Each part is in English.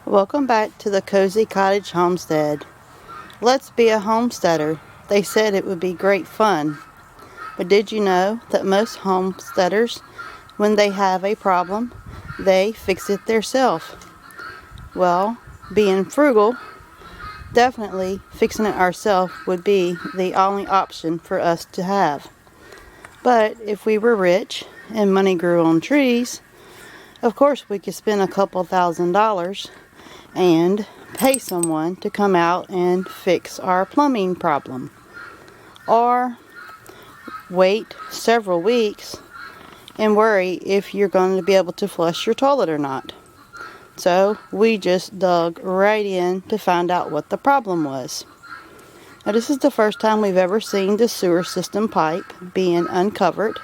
Welcome back to the Cozy Cottage Homestead. Let's be a homesteader. They said it would be great fun. But did you know that most homesteaders, when they have a problem, they fix it theirselves? Well, being frugal, definitely fixing it ourselves would be the only option for us to have. But if we were rich and money grew on trees, of course we could spend a couple $1,000s and pay someone to come out and fix our plumbing problem. Or wait several weeks and worry if you're going to be able to flush your toilet or not. So we just dug right in to find out what the problem was. Now, this is the first time we've ever seen the sewer system pipe being uncovered.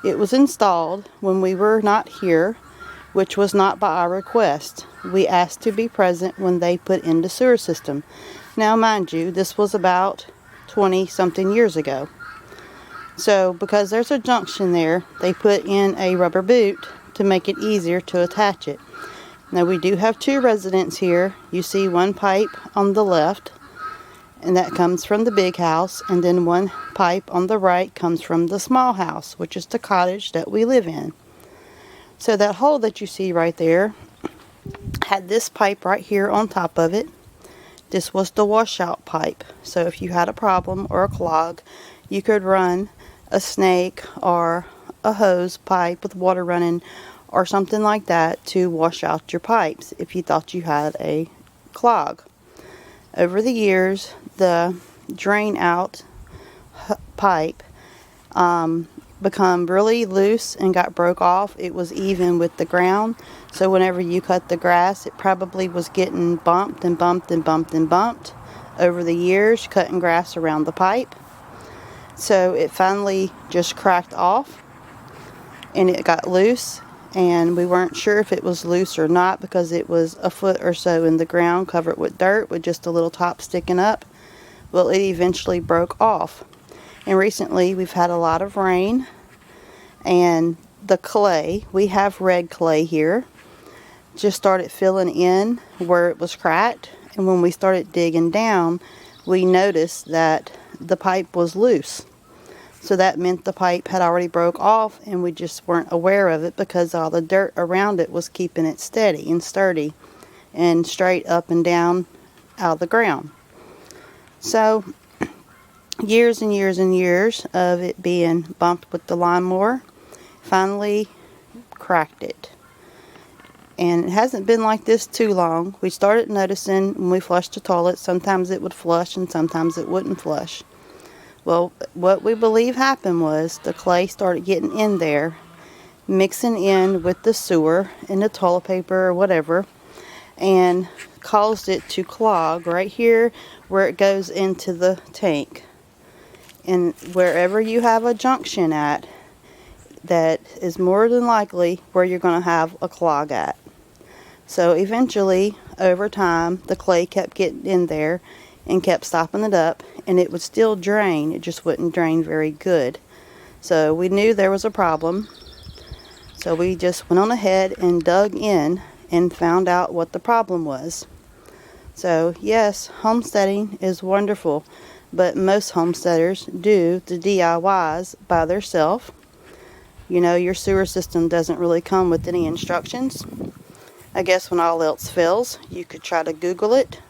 It was installed when we were not here, which was not by our request. We asked to be present when they put in the sewer system. Now, mind you, this was about 20-something years ago. So, because there's a junction there, they put in a rubber boot to make it easier to attach it. Now, we do have two residents here. You see one pipe on the left, and that comes from the big house, and then one pipe on the right comes from the small house, which is the cottage that we live in. So that hole that you see right there had this pipe right here on top of it. This was the washout pipe. So if you had a problem or a clog, you could run a snake or a hose pipe with water running or something like that to wash out your pipes if you thought you had a clog. Over the years, the drain out pipe become really loose and got broke off. It was even with the ground, so whenever you cut the grass, it probably was getting bumped and bumped and bumped and bumped over the years, cutting grass around the pipe. So it finally just cracked off and it got loose, and we weren't sure if it was loose or not because it was a foot or so in the ground covered with dirt with just a little top sticking up. Well, it eventually broke off. And recently we've had a lot of rain, and the clay, we have red clay here, just started filling in where it was cracked. And when we started digging down, we noticed that the pipe was loose. So that meant the pipe had already broke off, and we just weren't aware of it because all the dirt around it was keeping it steady and sturdy and straight up and down out of the ground. So years and years and years of it being bumped with the lawnmower finally cracked it. And it hasn't been like this too long. We started noticing when we flushed the toilet, sometimes it would flush and sometimes it wouldn't flush. Well, what we believe happened was the clay started getting in there, mixing in with the sewer and the toilet paper or whatever, and caused it to clog right here where it goes into the tank. And wherever you have a junction at, that is more than likely where you're going to have a clog at. So eventually, over time, the clay kept getting in there and kept stopping it up, and it would still drain. It just wouldn't drain very good. So we knew there was a problem. So we just went on ahead and dug in and found out what the problem was. So yes, homesteading is wonderful, but most homesteaders do the DIYs by themselves. You know, your sewer system doesn't really come with any instructions. I guess when all else fails, you could try to Google it,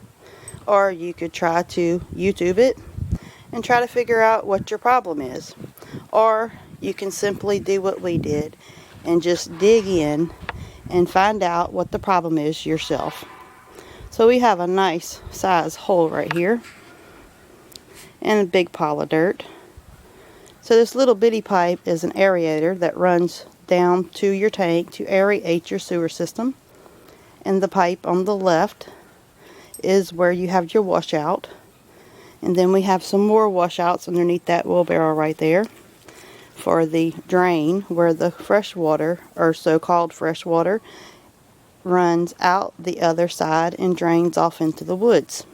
or you could try to YouTube it and try to figure out what your problem is. Or you can simply do what we did and just dig in and find out what the problem is yourself. So we have a nice size hole right here and a big pile of dirt. So this little bitty pipe is an aerator that runs down to your tank to aerate your sewer system. And the pipe on the left is where you have your washout. And then we have some more washouts underneath that wheelbarrow right there for the drain where the fresh water, or so-called fresh water, runs out the other side and drains off into the woods.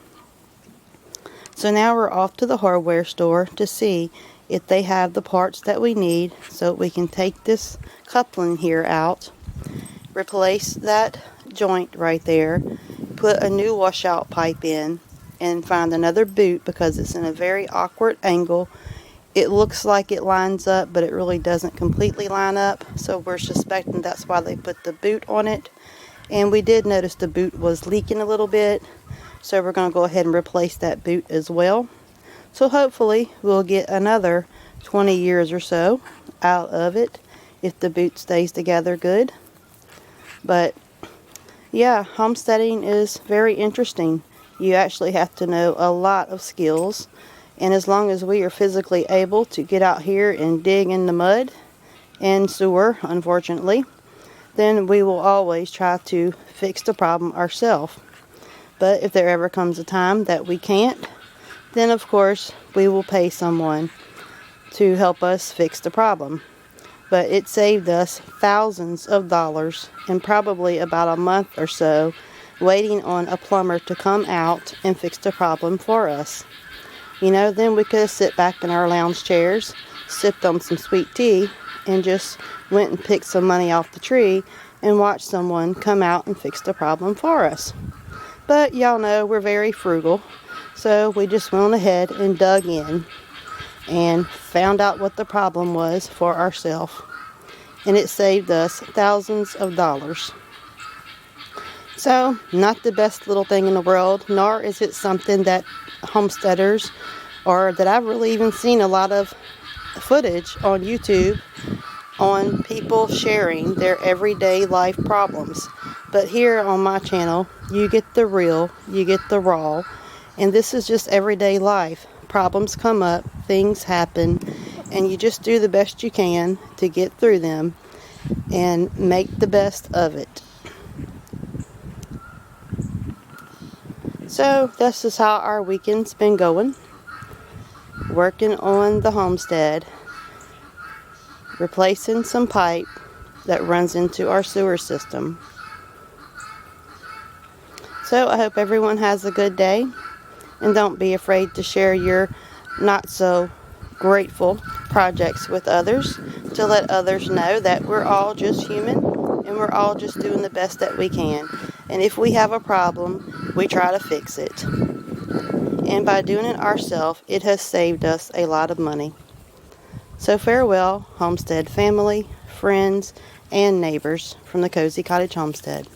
So now we're off to the hardware store to see if they have the parts that we need so we can take this coupling here out, replace that joint right there, put a new washout pipe in, and find another boot because it's in a very awkward angle. It looks like it lines up, but it really doesn't completely line up, so we're suspecting that's why they put the boot on it. And we did notice the boot was leaking a little bit, so we're going to go ahead and replace that boot as well. So hopefully we'll get another 20 years or so out of it if the boot stays together good. But yeah, homesteading is very interesting. You actually have to know a lot of skills, and as long as we are physically able to get out here and dig in the mud and sewer, unfortunately, then we will always try to fix the problem ourselves. But if there ever comes a time that we can't, then of course we will pay someone to help us fix the problem. But it saved us thousands of dollars and probably about a month or so waiting on a plumber to come out and fix the problem for us. You know, then we could have sit back in our lounge chairs, sipped on some sweet tea, and just went and picked some money off the tree and watched someone come out and fix the problem for us. But y'all know we're very frugal, so we just went ahead and dug in and found out what the problem was for ourselves. And it saved us thousands of dollars. So, not the best little thing in the world, nor is it something that homesteaders, or that I've really even seen a lot of footage on YouTube on people sharing their everyday life problems. But here on my channel, you get the real, you get the raw, and this is just everyday life. Problems come up, things happen, and you just do the best you can to get through them and make the best of it. So this is how our weekend's been going. Working on the homestead, replacing some pipe that runs into our sewer system. So I hope everyone has a good day, and don't be afraid to share your not so grateful projects with others, to let others know that we're all just human and we're all just doing the best that we can. And if we have a problem, we try to fix it. And by doing it ourselves, it has saved us a lot of money. So farewell, Homestead family, friends, and neighbors from the Cozy Cottage Homestead.